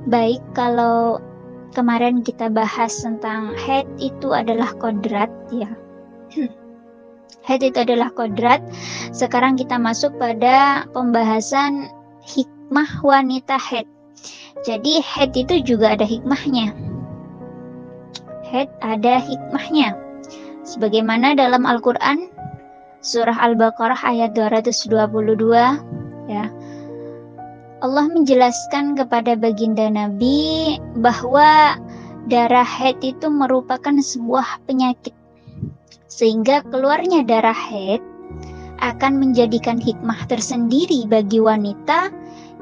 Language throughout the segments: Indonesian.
Baik, kalau kemarin kita bahas tentang haid itu adalah kodrat ya. Haid itu adalah kodrat. Sekarang kita masuk pada pembahasan hikmah wanita haid. Jadi haid itu juga ada hikmahnya. Haid ada hikmahnya. Sebagaimana dalam Al-Quran surah Al-Baqarah ayat 222 ya. Allah menjelaskan kepada baginda Nabi bahwa darah haid itu merupakan sebuah penyakit, sehingga keluarnya darah haid akan menjadikan hikmah tersendiri bagi wanita,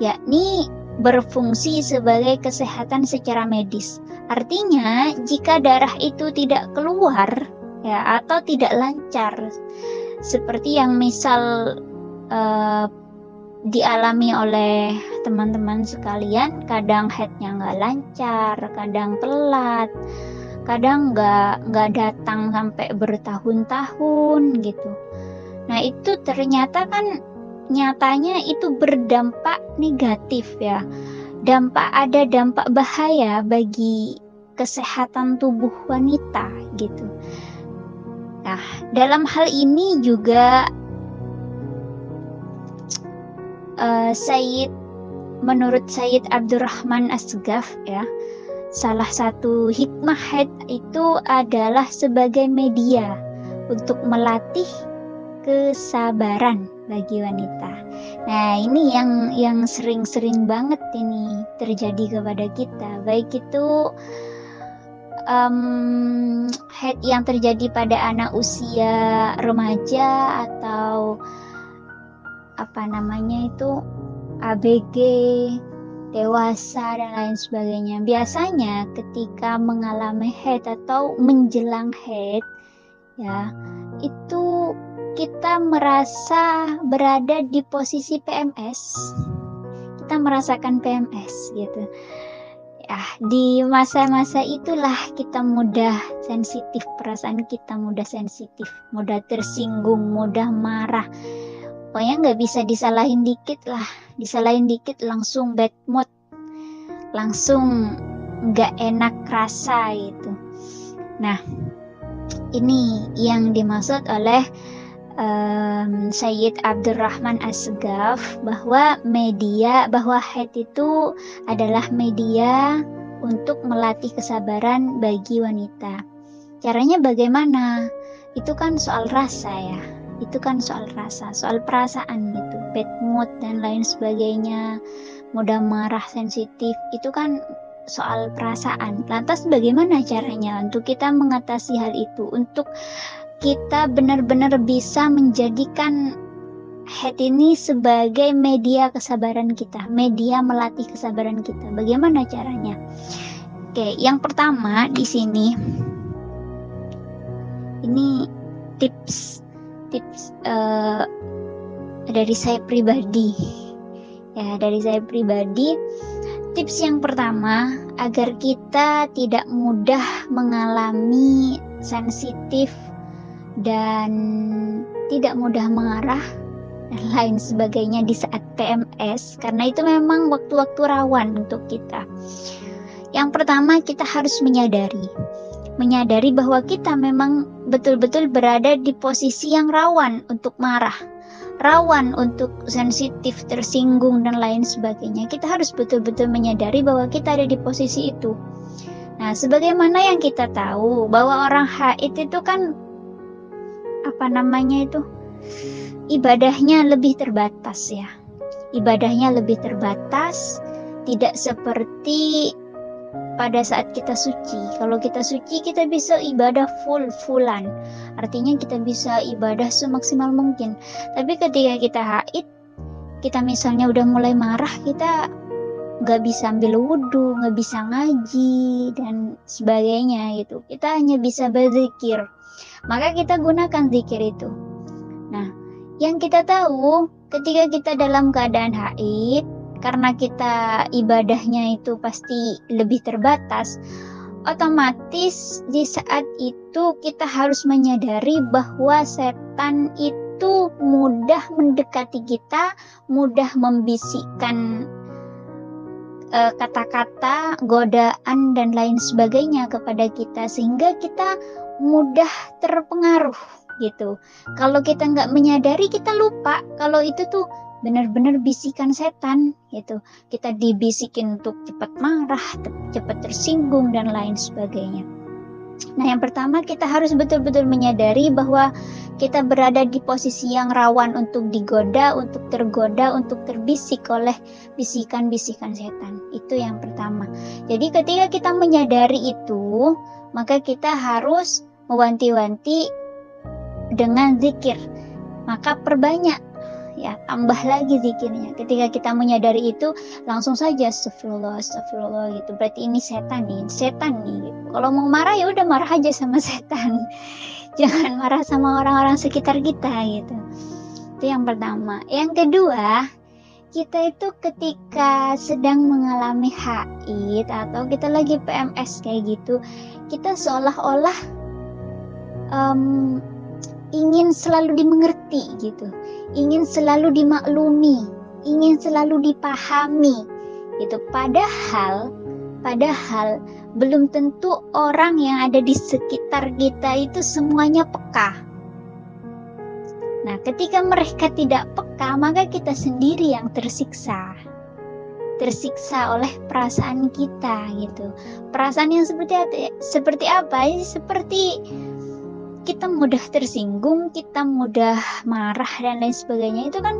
yakni berfungsi sebagai kesehatan secara medis. Artinya, jika darah itu tidak keluar ya atau tidak lancar, seperti yang misal dialami oleh teman-teman sekalian, kadang haidnya nggak lancar, kadang telat, kadang nggak datang sampai bertahun-tahun gitu. Nah itu ternyata kan nyatanya itu berdampak negatif ya. Ada dampak bahaya bagi kesehatan tubuh wanita gitu. Nah dalam hal ini juga menurut Sayyid Abdurrahman Asgaf ya, salah satu hikmah haid itu adalah sebagai media untuk melatih kesabaran bagi wanita. Nah ini yang sering-sering banget ini terjadi kepada kita, baik itu haid yang terjadi pada anak usia remaja atau ABG, dewasa dan lain sebagainya. Biasanya ketika mengalami haid atau menjelang haid ya, itu kita merasa berada di posisi PMS. Kita merasakan PMS gitu. Ya, di masa-masa itulah kita mudah sensitif, perasaan kita mudah sensitif, mudah tersinggung, mudah marah. Pokoknya nggak bisa disalahin dikit lah, disalahin dikit langsung bad mood, langsung nggak enak rasa gitu. Nah, ini yang dimaksud oleh Sayyid Abdurrahman Asgaf bahwa haid itu adalah media untuk melatih kesabaran bagi wanita. Caranya bagaimana? Itu kan soal rasa ya. Itu kan soal rasa, soal perasaan gitu, bad mood dan lain sebagainya, mudah marah, sensitif, itu kan soal perasaan. Lantas bagaimana caranya untuk kita mengatasi hal itu, untuk kita benar-benar bisa menjadikan haid ini sebagai media kesabaran kita, media melatih kesabaran kita. Bagaimana caranya? Oke, yang pertama di sini ini tips dari saya pribadi ya, tips yang pertama agar kita tidak mudah mengalami sensitif dan tidak mudah marah dan lain sebagainya di saat PMS, karena itu memang waktu-waktu rawan untuk kita. Yang pertama, kita harus menyadari bahwa kita memang betul-betul berada di posisi yang rawan untuk marah, rawan untuk sensitif, tersinggung dan lain sebagainya. Kita harus betul-betul menyadari bahwa kita ada di posisi itu. Nah, sebagaimana yang kita tahu bahwa orang haid itu kan ibadahnya lebih terbatas ya. Ibadahnya lebih terbatas, tidak seperti pada saat kita suci. Kalau kita suci, kita bisa ibadah full-fullan. Artinya kita bisa ibadah semaksimal mungkin. Tapi ketika kita haid, kita misalnya udah mulai marah, kita nggak bisa ambil wudhu, nggak bisa ngaji dan sebagainya gitu. Kita hanya bisa berzikir. Maka kita gunakan zikir itu. Nah, yang kita tahu ketika kita dalam keadaan haid, karena kita ibadahnya itu pasti lebih terbatas, otomatis di saat itu kita harus menyadari bahwa setan itu mudah mendekati kita, mudah membisikkan kata-kata, godaan dan lain sebagainya kepada kita, sehingga kita mudah terpengaruh gitu. Kalau kita nggak menyadari, kita lupa kalau itu tuh benar-benar bisikan setan gitu. Kita dibisikin untuk cepat marah, cepat tersinggung dan lain sebagainya. Nah, yang pertama kita harus betul-betul menyadari bahwa kita berada di posisi yang rawan untuk digoda, untuk tergoda, untuk terbisik oleh bisikan-bisikan setan. Itu yang pertama. Jadi ketika kita menyadari itu, maka kita harus mewanti-wanti dengan zikir. Maka perbanyak, ya, tambah lagi zikirnya. Ketika kita menyadari itu, langsung saja astagfirullah, astagfirullah gitu. Berarti ini setan nih gitu. Kalau mau marah ya udah marah aja sama setan. Jangan marah sama orang-orang sekitar kita gitu. Itu yang pertama. Yang kedua, kita itu ketika sedang mengalami haid atau kita lagi PMS kayak gitu, kita seolah-olah ingin selalu dimengerti gitu, ingin selalu dimaklumi, ingin selalu dipahami gitu. Padahal belum tentu orang yang ada di sekitar kita itu semuanya peka. Nah, ketika mereka tidak peka, maka kita sendiri yang tersiksa oleh perasaan kita gitu. Perasaan yang seperti apa? Seperti kita mudah tersinggung, kita mudah marah dan lain sebagainya. Itu kan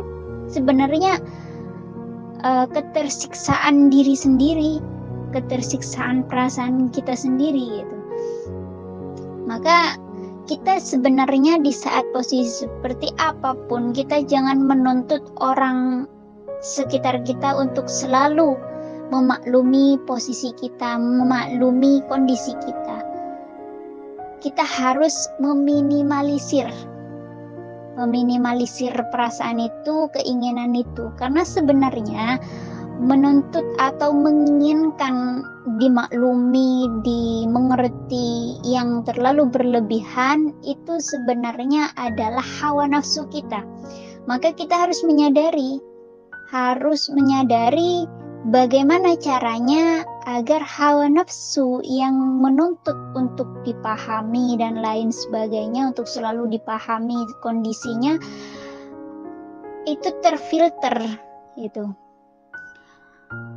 sebenarnya ketersiksaan diri sendiri, ketersiksaan perasaan kita sendiri gitu. Maka kita sebenarnya di saat posisi seperti apapun, kita jangan menuntut orang sekitar kita untuk selalu memaklumi posisi kita, memaklumi kondisi kita. Kita harus meminimalisir perasaan itu, keinginan itu. Karena sebenarnya menuntut atau menginginkan dimaklumi, dimengerti yang terlalu berlebihan itu sebenarnya adalah hawa nafsu kita. Maka kita harus menyadari bagaimana caranya agar hawa nafsu yang menuntut untuk dipahami dan lain sebagainya, untuk selalu dipahami kondisinya, itu terfilter gitu.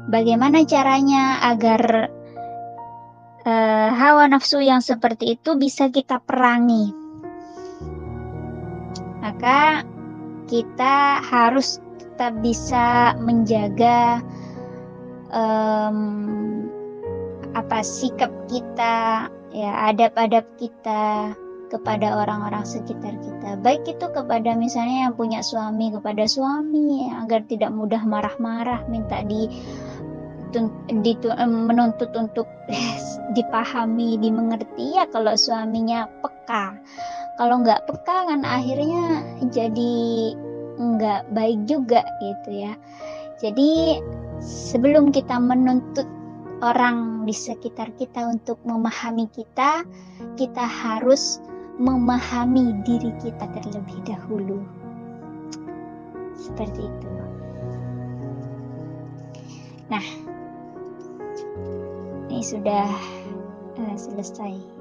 Bagaimana caranya agar hawa nafsu yang seperti itu bisa kita perangi? Maka kita harus tetap bisa menjaga sikap kita, ya, adab-adab kita kepada orang-orang sekitar kita. Baik itu kepada misalnya yang punya suami, kepada suami, agar tidak mudah marah-marah, minta menuntut untuk dipahami, dimengerti, ya kalau suaminya peka. Kalau nggak peka kan akhirnya jadi nggak baik juga gitu ya. Jadi sebelum kita menuntut orang di sekitar kita untuk memahami kita, kita harus memahami diri kita terlebih dahulu. Seperti itu. Nah, ini sudah selesai.